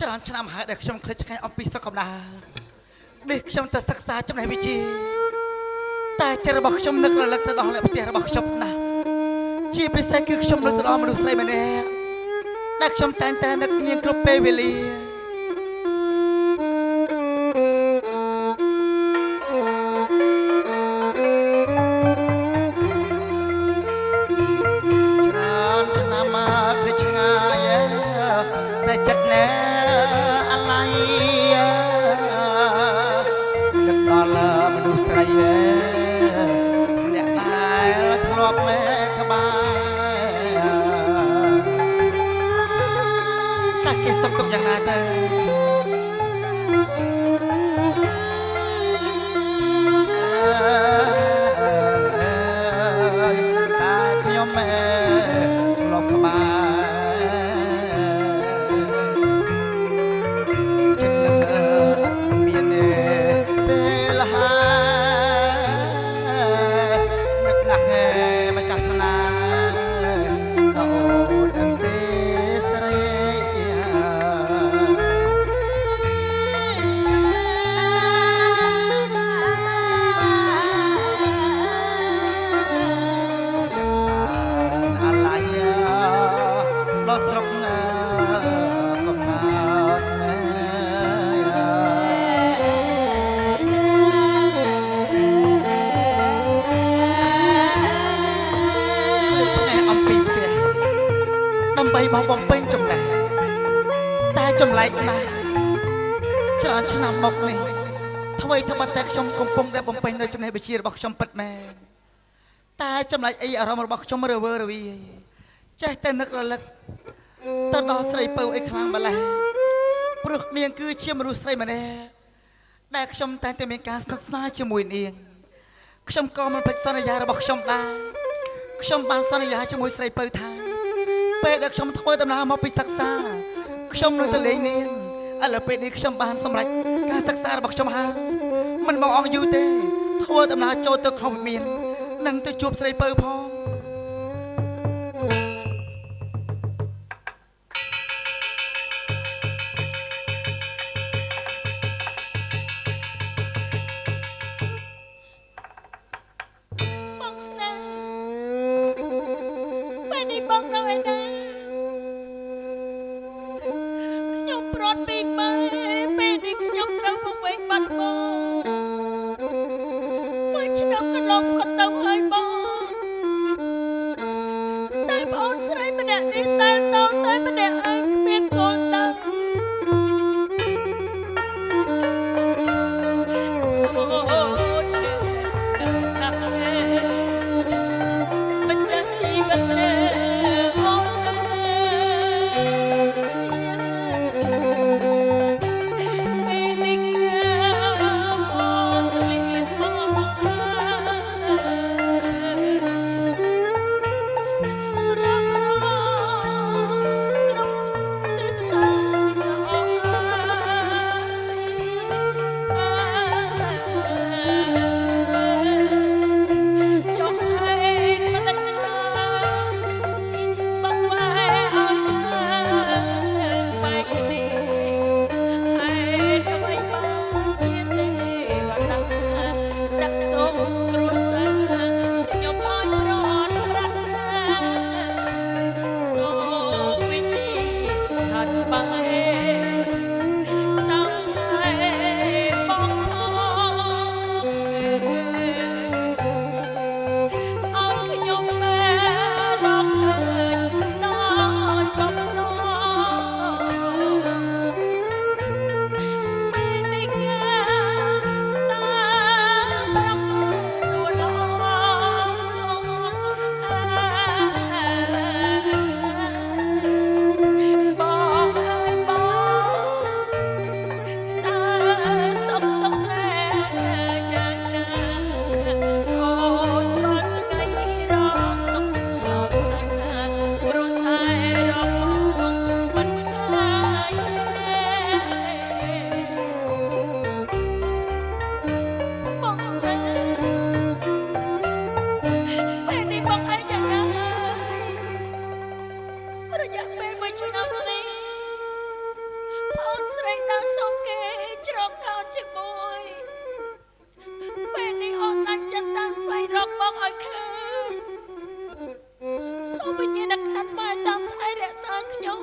ច្រើនឆ្នាំហើយដែលខ្ញុំឃើញឆ្ងាយអំពីស្រុកកំណើតនេះខ្ញុំទៅសិក្សាចំណេះវិជ្ជាតែចិត្តរបស់ខ្ញុំនឹករលឹកទៅដល់អ្នកផ្ទះរបស់ខ្ញុំណាស់ជាពិសេសគឺខ្ញុំនឹកទៅដល់មនុស្សស្រីម្នាក់ដែលខ្ញុំតែងតែនឹកនាងគ្រប់ពេលវេលាច្រើនឆ្នាំមកគឺឆ្ងាយតែចិត្តណែអាឡ័យនឹកដល់មនុស្សស្រីអ្នកដែលធ្លាប់មេក្បែរតែគេស្ទុកទុកយ៉ាងណាទៅតែខ្ញុំធ្លាប់ក្បែរចិត្តមានពេលហើយនឹកណាស់ម្ចាស់ស្នាអូននឹងទេស្រីអាឡ័យដល់ស្រុកកំណើតអំពីផ្ទះដើម្បីបោះបំពេញចំណេះតែចម្លែកណាស់ច្រើនឆ្នាំមកនេះអ្វីតែខ្ញុំកំពុងតែបំពេញនៅចំណេះវិជ្ជារបស់ខ្ញុំពិតមែនតែចម្លែកអីអារម្មណ៍របស់ខ្ញុំរវើរវាយចេះតែនឹករលឹកទៅដល់ស្រីពៅអីខ្លាំងម្ល៉េះព្រោះនាងគឺជាមនុស្សស្រីម្នាក់ដែលខ្ញុំតែងតែមានការស្និទ្ធស្នាលជាមួយនាងខ្ញុំក៏មិនភ្លេចសន្យារបស់ខ្ញុំដែរខ្ញុំបានសន្យាជាមួយស្រីពៅថាពេលដែលខ្ញុំធ្វើដំណើរមកពីសិក្សាខ្ញុំនឹងទៅលេងនាងឥឡូវពេលនេះខ្ញុំបានសម្រេចការសិក្សារបស់ខ្ញុំហើយមិនមកអស់យូរទេធ្វើដំណើរចូលទៅក្នុងវិមាននឹងទៅជួបស្រីពៅផងបងស្នេហ៍ពេលនេះបងនៅឯណាខ្ញុំប្រត់ពីម៉ែពេលនេះខ្ញុំត្រូវមកវិញបាត់មកមួយឆ្នាំកន្លងផុតទៅហើយបងតែបងអូនស្រីម្នាក់នេះតែតោតែម្នាក់ឯងគ្មានគល់ទៅ អូនស្រីដើរសុំគេជ្រកកោនជាមួយពេលនេះអូនដាច់ចិត្តដើរស្វែងរកបងឲ្យឃើញសូមវិញ្ញាណក្ខន្ធមកតាមថែរក្សាខ្ញុំ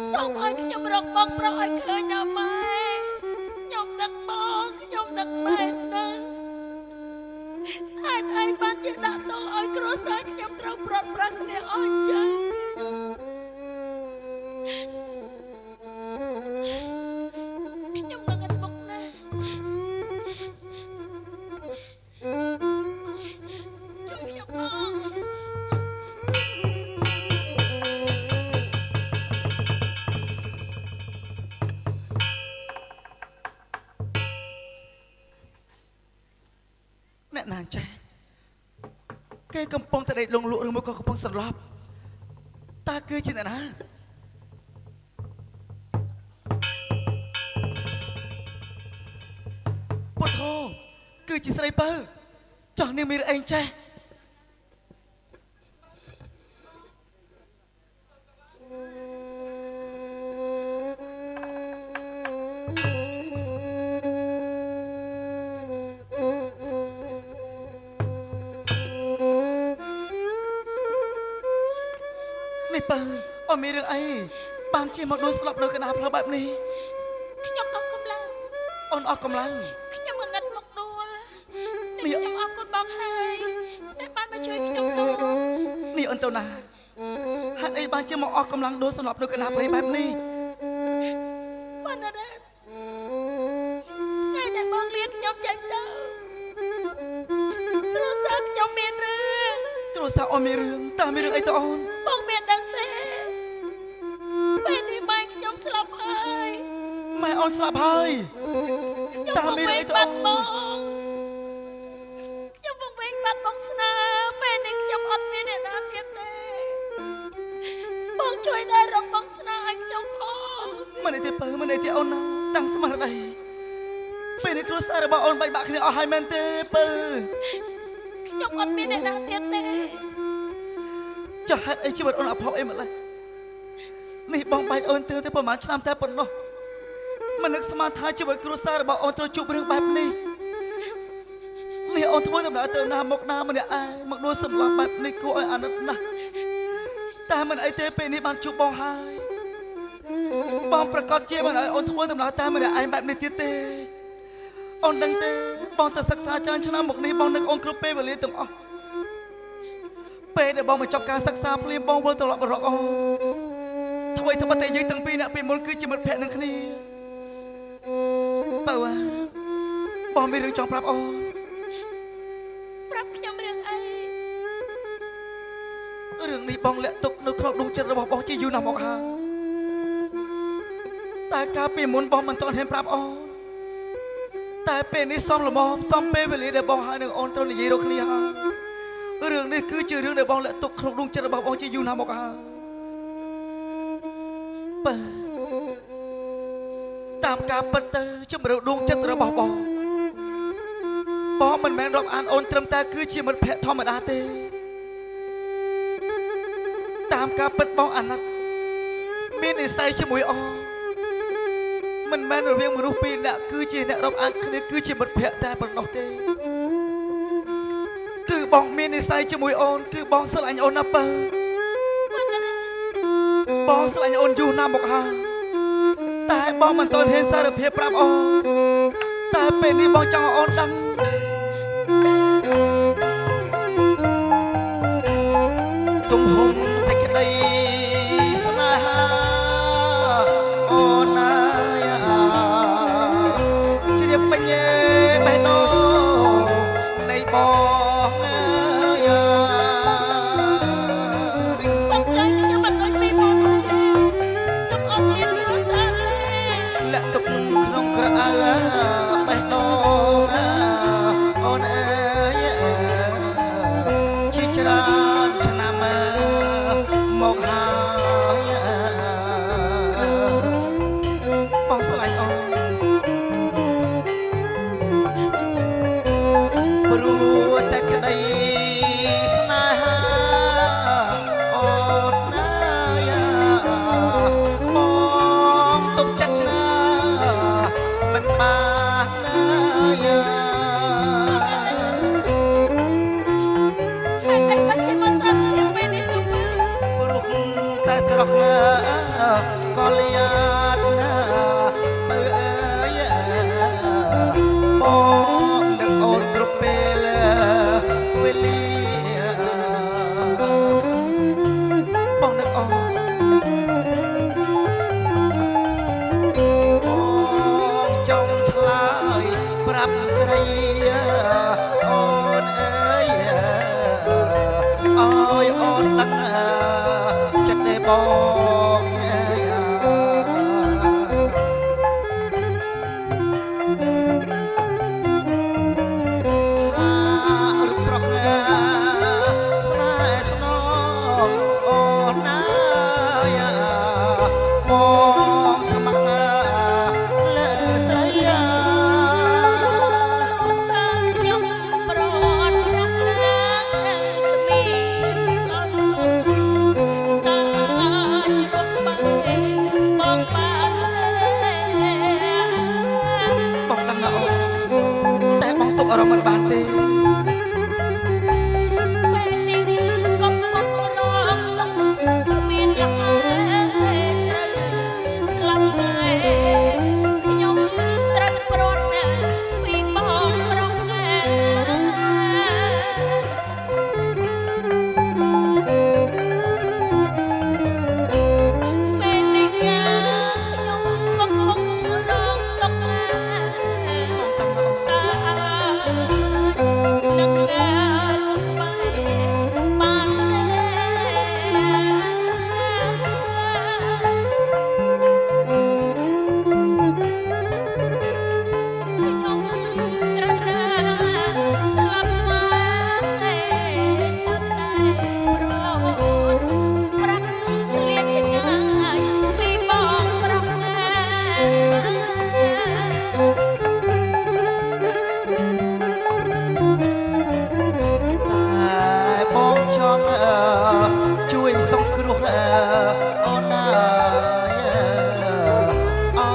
សូមឲ្យខ្ញុំរកបងប្រុសឲ្យឃើញណាម៉ែខ្ញុំនឹកបងខ្ញុំនឹកម៉ែណាហេតុអីបានជាដាក់ទោសឲ្យគ្រួសារខ្ញុំត្រូវប្រត់ប្រាស់គ្នាអស់ចឹងខ្ញុំងឹតមុខណាស់ជួយខ្ញុំផង អ្នកណាចេះគេកំពុងតែដេកលងលក់ឬមួយក៏កំពុងសន្លប់តើគឺជាអ្នកណាពុទ្ធោគឺជាស្រីពៅចោះនាងមានអីចេះនេះពៅអត់មានរឿងអីបានជាមកដួលស្លាប់នៅកណ្ដាលផ្លូវបែបនេះ ខ្ញុំអស់កម្លាំង អូនអស់កម្លាំង ខ្ញុំងឹតមកដួលនេះខ្ញុំអរគុណបងហើយដែលបានមកជួយខ្ញុំនោះ នេះអូនទៅណាហេតុអីបានជាមកអស់កម្លាំងដួលស្លាប់នៅកណ្ដាលព្រៃបែបនេះ បានអរថ្ងៃដែលបងលៀនខ្ញុំចេញទៅគ្រួសារខ្ញុំមានរឿង គ្រួសារអូនមានរឿងតើមានរឿងអីទៅអូន បងមានដឹងទេពេលនេះម៉ែខ្ញុំស្លាប់ហើយ ម៉ែអូនស្លាប់ហើយ ខ្ញុំ តើមានរឿងអីទៅអូន ខ្ញុំវង្វេងបាត់បងស្នាពេលនេះខ្ញុំអត់មានអ្នកណាទៀតទេបងជួយដែររកបងស្នាឲ្យខ្ញុំផង មិនអីទេពៅមិនអីទេអូនណាតាំងស្មារតីពេលនេះគ្រួសាររបស់អូនបែកបាក់គ្នាអស់ហើយមែនទេពៅ ខ្ញុំអត់មានអ្នកណាទៀតទេ ចុះហេតុអីជីវិតអូនអភ័ព្វអីម្ល៉េះនេះបងបែកអូនទៅប្រហែលឆ្នាំតែប៉ុណ្ណោះមិននឹកស្មានថាជីវិតគ្រួសាររបស់អូនត្រូវជួបរឿងបែបនេះនេះអូនធ្វើដំណើរទៅណាមកណាម្នាក់ឯងមកដួលសម្លាប់បែបនេះគួរឲ្យអាណិតណាស់តែមិនអីទេពេលនេះបានជួបបងហើយបងប្រកាសជាមិនឲ្យអូនធ្វើដំណើរតាមម្នាក់ឯងបែបនេះទៀតទេអូនដឹងទេបងទៅសិក្សាច្រើនឆ្នាំមកនេះបងនឹកអូនគ្រប់ពេលវេលាទាំងអស់ពេលដែលបងបញ្ចប់ការសិក្សាភ្លាមបងវិលត្រឡប់មករកអូនអ្វីតែយើងទាំងពីរអ្នកពីមុនគឺជាមិត្តភក្តិនឹងគ្នាបើបងមានរឿងចង់ប្រាប់អូន ប្រាប់ខ្ញុំរឿងអី រឿងនេះបងលាក់ទុកនៅក្នុងដួងចិត្តរបស់បងជាយូរណាស់មកហើយតែកាលពីមុនបងមិនទាន់ហ៊ានប្រាប់អូនតែពេលនេះសមល្មមសមពេលវេលាដែលបងហើយនឹងអូនត្រូវនិយាយរកគ្នាហើយរឿងនេះគឺជារឿងដែលបងលាក់ទុកក្នុងដួងចិត្តរបស់បងជាយូរណាស់មកហើយបើតាមការពិតទៅជំរឿដួងចិត្តរបស់បងមិនមែនរាប់អានអូនត្រឹមតែគឺជាមិត្តភក្តិធម្មតាទេតាមការពិតបងអាណិតមាននិស្ស័យជាមួយអូនមិនមែនរវាងមនុស្សពីរនាក់គឺជាអ្នករាប់អានគ្នាគឺជាមិត្តភក្តិតែប៉ុណ្ណោះទេគឺបងមាននិស្ស័យជាមួយអូនគឺបងស្រឡាញ់អូនណាស់បើបងស្រឡាញ់អូនយូរណាស់មកហើយតែបងមិនទាន់ហ៊ានសារភាពប្រាប់អូនតែពេលនេះបងចង់ឲ្យអូនដឹងទំហំសេចក្តីស្នេហាអូនណាជ្រាបពេញបេះដូងនៃបងអើយ បងចង់ខ្ញុំមិនដូចពីបងទេខ្ញុំអត់មានគ្រួសារទេ លាក់ទុកក្នុងក្រអៅបេះដូងអូនអើយជាច្រើនឆ្នាំមកហើយបងស្រឡាញ់អូនព្រោះតែក្តីស្នេហាអូនណាបង តែស្រស់ក៏លៀតណាមើអើយបងនឹងអូនគ្រប់ពេលវេលាបងនឹងអូនបងចង់ឆ្លើយប្រាប់ស្រីអូនអើយអើយអូនដឹងចិត្តទេបងរូបប្រុសស្នេហ៍ស្នងអូនណាបងស្ម័គ្រលើស្រី សើខ្ញុំប្រត់ប្រាក់គ្មានសល់សុខតារស់ក្បែរបងបានបងដឹងណាអូនតែបងទុកអារម្មណ៍មិនបានទេ ពេលនេះកំពុងរងគ្មានលះត្រូវស្លាប់ហើយខ្ញុំត្រូវប្រត់ពីបងរងពេលនេះខ្ញុំកំពុងរងទុក្ខ តានឹងរស់ក្បែរបានខ្ញុំត្រូវស្លាប់ហើយតែប្រប្រាក់គ្លៀតឆ្ងាយពីបងប្រង តែបងចង់ជួយសង្គ្រោះអូនណាអើ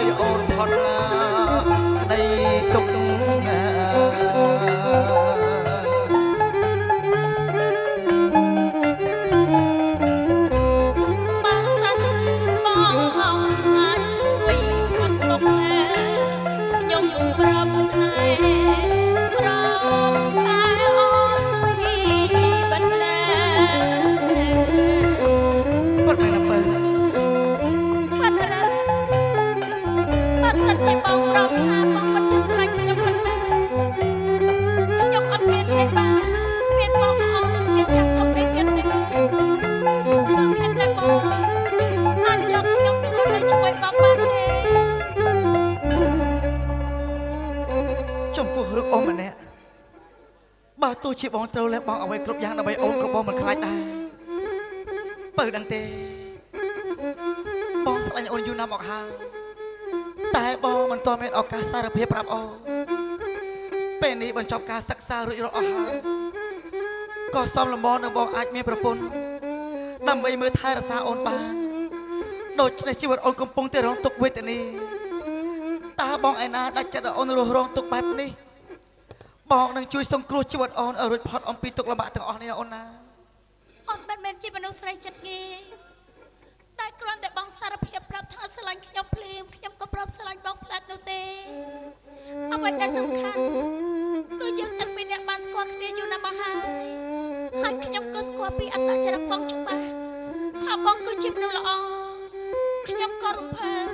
យអូនផុតណាក្តីទុក្ខ បានសិនបងអាចជួយផុតទុក្ខខ្ញុំប្រាប់ស្នេហ៍ប្រងតែអូនពីជីវិតណា បាត់ទៅណាបើ បាត់រត់បាត់សិនជាបងប្រងថាបងមិនជាស្លាញ់ខ្ញុំមិនមែនខ្ញុំអត់មានទេបាទគ្មានបងអូនគ្មានចាស់ទុំអីទៀតទេគឺមានតែបងអាចយកខ្ញុំទៅរស់នៅជាមួយបងបានទេ ចំពោះរូបអូនម្នាក់បើទោះជាបងត្រូវលះបង់អ្វីគ្រប់យ៉ាងដើម្បីអូនក៏បងមិនខ្លាចដែរបើដឹងទេបងស្រឡាញ់អូនយូរណាស់មកហើយតែបងមិនទាន់មានឱកាសសារភាពប្រាប់អូនពេលនេះបញ្ចប់ការសិក្សារួចរាល់អស់ហើយក៏សមលំបងនឹងបងអាចមានប្រពន្ធដើម្បីមើលថែរក្សាអូនបានដូច្នេះជីវិតអូនកំពុងតែរងទុក្ខវេទនាតើបងឯណាដាច់ចិត្តឲ្យអូនរស់រងទុក្ខបែបនេះបងនឹងជួយសង្គ្រោះជីវិតអូនឲ្យរួចផុតអំពីទុក្ខលំបាកទាំងអស់នេះណាអូនណា អូនមិនមែនជាមនុស្សស្រីចិត្តងាយតែគ្រាន់តែបងសារភាពប្រាប់ថាស្រឡាញ់ខ្ញុំភ្លាមខ្ញុំក៏ប្រាប់ស្រឡាញ់បងផ្លាត់នោះទេអ្វីដែលសំខាន់គឺយើងទាំងពីរនាក់បានស្គាល់គ្នាយូរណាស់មកហើយខ្ញុំក៏ស្គាល់ពីអត្តចរិតបងច្បាស់ថាបងគឺជាមនុស្សល្អខ្ញុំក៏រំភើប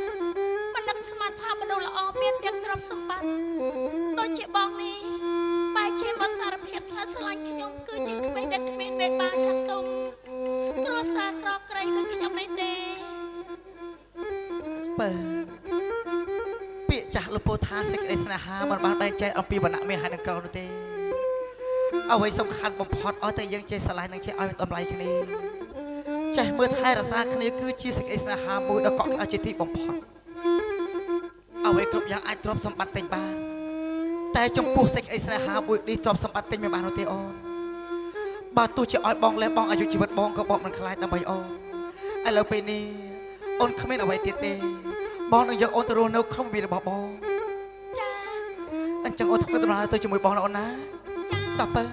មិននឹកស្មានថាមនុស្សល្អមានទាំងទ្រព្យសម្បត្តិដូចជាបងនេះបែរជាមកសារភាពថាស្រឡាញ់ខ្ញុំគឺជាក្មេងដែលគ្មានវេបាចាស់ទុំគ្រួសារក្រក្រៃដូចខ្ញុំនេះទេ បើពាក្យចាស់លពោថាសេចក្តីស្នេហាមិនបានបែងចែកអំពីវណ្ណៈមានហើយនឹងក្រនោះទេអ្វីសំខាន់បំផុតឲ្យតែយើងចេះស្រឡាញ់និងចេះឲ្យតម្លៃគ្នាចេះមើលថែរក្សាគ្នាគឺជាសេចក្តីស្នេហាមួយដ៏កក់ក្ដៅជាទីបំផុតអ្វីគ្រប់យ៉ាងអាចទ្រព្យសម្បត្តិទិញបានតែចំពោះសេចក្តីស្នេហាមួយនេះទ្រព្យសម្បត្តិទិញមិនបាននោះទេអូនបើទោះជាឲ្យបងលះបង់អាយុជីវិតបងក៏បងមិនខ្លាចដើម្បីអូនឥឡូវពេលនេះអូនគ្មានអ្វីទៀតទេបងនឹងយកអូនទៅរស់នៅក្នុងវិរបស់បង ចា អញ្ចឹងអូនធ្វើដំណើរទៅជាមួយបងណាអូនណា ចា តើបើ